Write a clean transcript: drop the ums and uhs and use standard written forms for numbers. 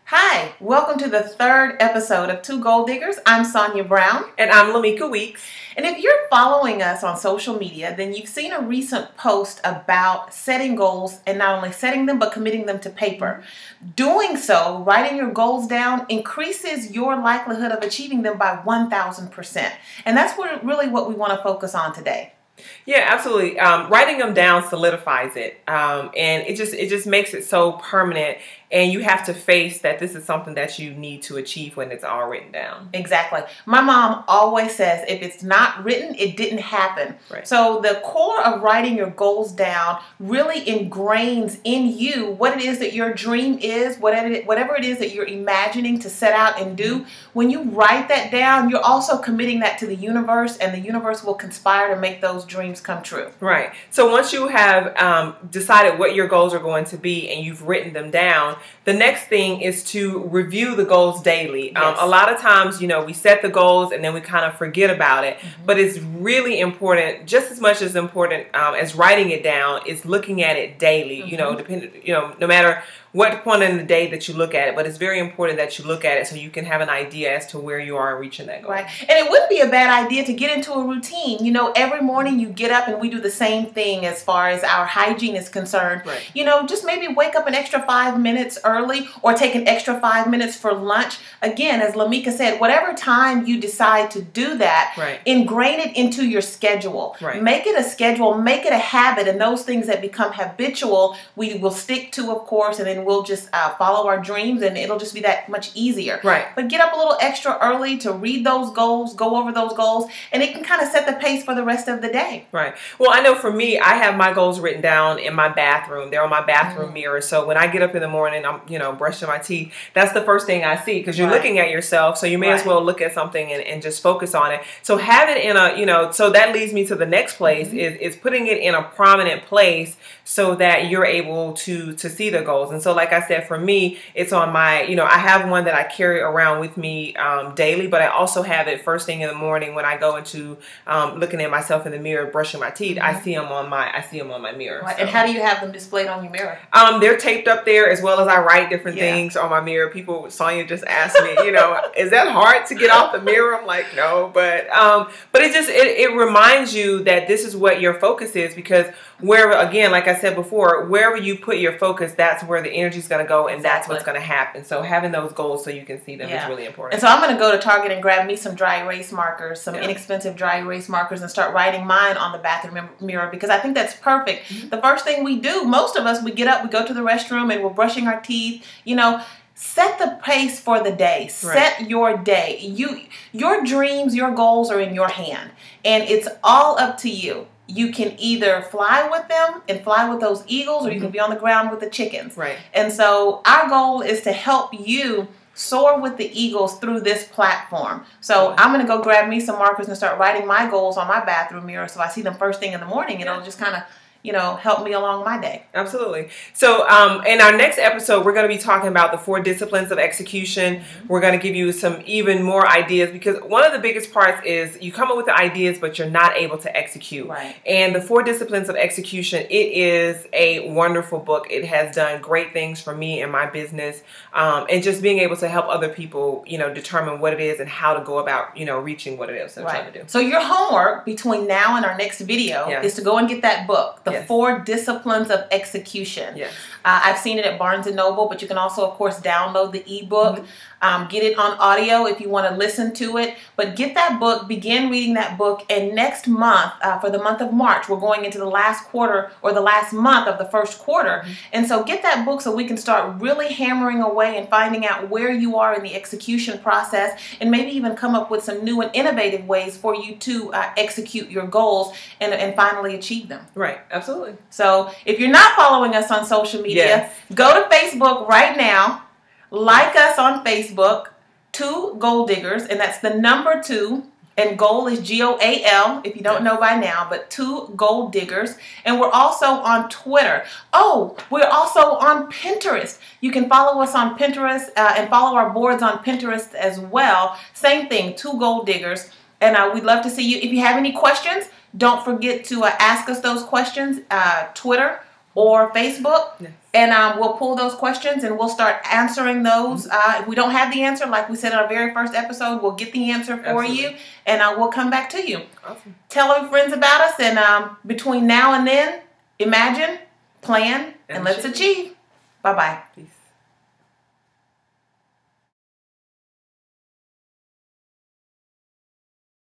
Hi, welcome to the third episode of Two Goal Diggers. I'm Sonia Brown. And I'm Lamika Weeks. And if you're following us on social media, then you've seen a recent post about setting goals and not only setting them, but committing them to paper. Doing so, writing your goals down, increases your likelihood of achieving them by 1,000%. And that's really what we want to focus on today. Yeah, absolutely. Writing them down solidifies it, and it just makes it so permanent. And you have to face that this is something that you need to achieve when it's all written down. Exactly. My mom always says, if it's not written, it didn't happen. Right. So the core of writing your goals down really ingrains in you what it is that your dream is, whatever it is that you're imagining to set out and do. When you write that down, you're also committing that to the universe, and the universe will conspire to make those dreams come true. Right. So once you have decided what your goals are going to be and you've written them down, the next thing is to review the goals daily. Yes. A lot of times, we set the goals and then we kind of forget about it. But it's really important, just as much as important as writing it down, is looking at it daily. No matter what point in the day that you look at it, but it's very important that you look at it so you can have an idea as to where you are in reaching that goal. Right. And it wouldn't be a bad idea to get into a routine. Every morning you get up and we do the same thing as far as our hygiene is concerned. Right. Just maybe wake up an extra 5 minutes early or take an extra 5 minutes for lunch. Again, as Lamika said, whatever time you decide to do that, right, ingrain it into your schedule. Right. Make it a schedule, make it a habit, and those things that become habitual, we will stick to, of course, and then we'll just follow our dreams, and it'll just be that much easier. Right. But get up a little extra early to read those goals, go over those goals, and it can kind of set the pace for the rest of the day. Right. Well, I know for me, I have my goals written down in my bathroom. They're on my bathroom mirror. So when I get up in the morning, I'm brushing my teeth. That's the first thing I see, because you're looking at yourself. So you may as well look at something and just focus on it. So have it in a, so that leads me to the next place is putting it in a prominent place so that you're able to see the goals. And so, like I said, for me, it's on my, I have one that I carry around with me daily, but I also have it first thing in the morning when I go into looking at myself in the mirror, brushing my teeth. I see them on my mirror. Right. So. And how do you have them displayed on your mirror? They're taped up there, as well as I write different things on my mirror. Sonia just asked me, is that hard to get off the mirror? I'm like, no, but it reminds you that this is what your focus is, because wherever, again, like I said before, wherever you put your focus, that's where the energy is going to go, and that's what's going to happen. So having those goals so you can see them is really important. And so I'm going to go to Target and grab me some dry erase markers, some inexpensive dry erase markers, and start writing mine on the bathroom mirror, because I think that's perfect. The first thing we do, most of us, we get up, we go to the restroom, and we're brushing our teeth, Set the pace for the day. Set your day. Your dreams, your goals are in your hand, and it's all up to you. You can either fly with them and fly with those eagles, or you can be on the ground with the chickens. Right. And so our goal is to help you soar with the eagles through this platform. So I'm going to go grab me some markers and start writing my goals on my bathroom mirror, so I see them first thing in the morning, and it'll just kind of help me along my day. Absolutely. So in our next episode, we're going to be talking about the 4 disciplines of execution. We're going to give you some even more ideas, because one of the biggest parts is you come up with the ideas, but you're not able to execute. Right. And the 4 disciplines of execution, it is a wonderful book. It has done great things for me and my business, and just being able to help other people, determine what it is and how to go about, reaching what it is they're trying to do. So your homework between now and our next video is to go and get that book, The 4 Disciplines of Execution. Yes. I've seen it at Barnes & Noble, but you can also, of course, download the ebook. Get it on audio if you want to listen to it. But get that book, begin reading that book, and next month, for the month of March, we're going into the last quarter, or the last month of the first quarter. And so get that book so we can start really hammering away and finding out where you are in the execution process, and maybe even come up with some new and innovative ways for you to execute your goals and finally achieve them. Right. Absolutely. So if you're not following us on social media, go to Facebook right now. Like us on Facebook, Two Goal Diggers, and that's the number 2, and goal is GOAL, if you don't know by now, but Two Goal Diggers. And we're also on Twitter. Oh, we're also on Pinterest. You can follow us on Pinterest and follow our boards on Pinterest as well. Same thing, Two Goal Diggers. And we'd love to see you. If you have any questions, don't forget to ask us those questions. Twitter, or Facebook. Yes. And we'll pull those questions and we'll start answering those. If we don't have the answer, like we said in our very first episode, we'll get the answer for you and we'll come back to you. Awesome. Tell our friends about us, and between now and then, imagine, plan, and let's achieve. Bye-bye. Peace.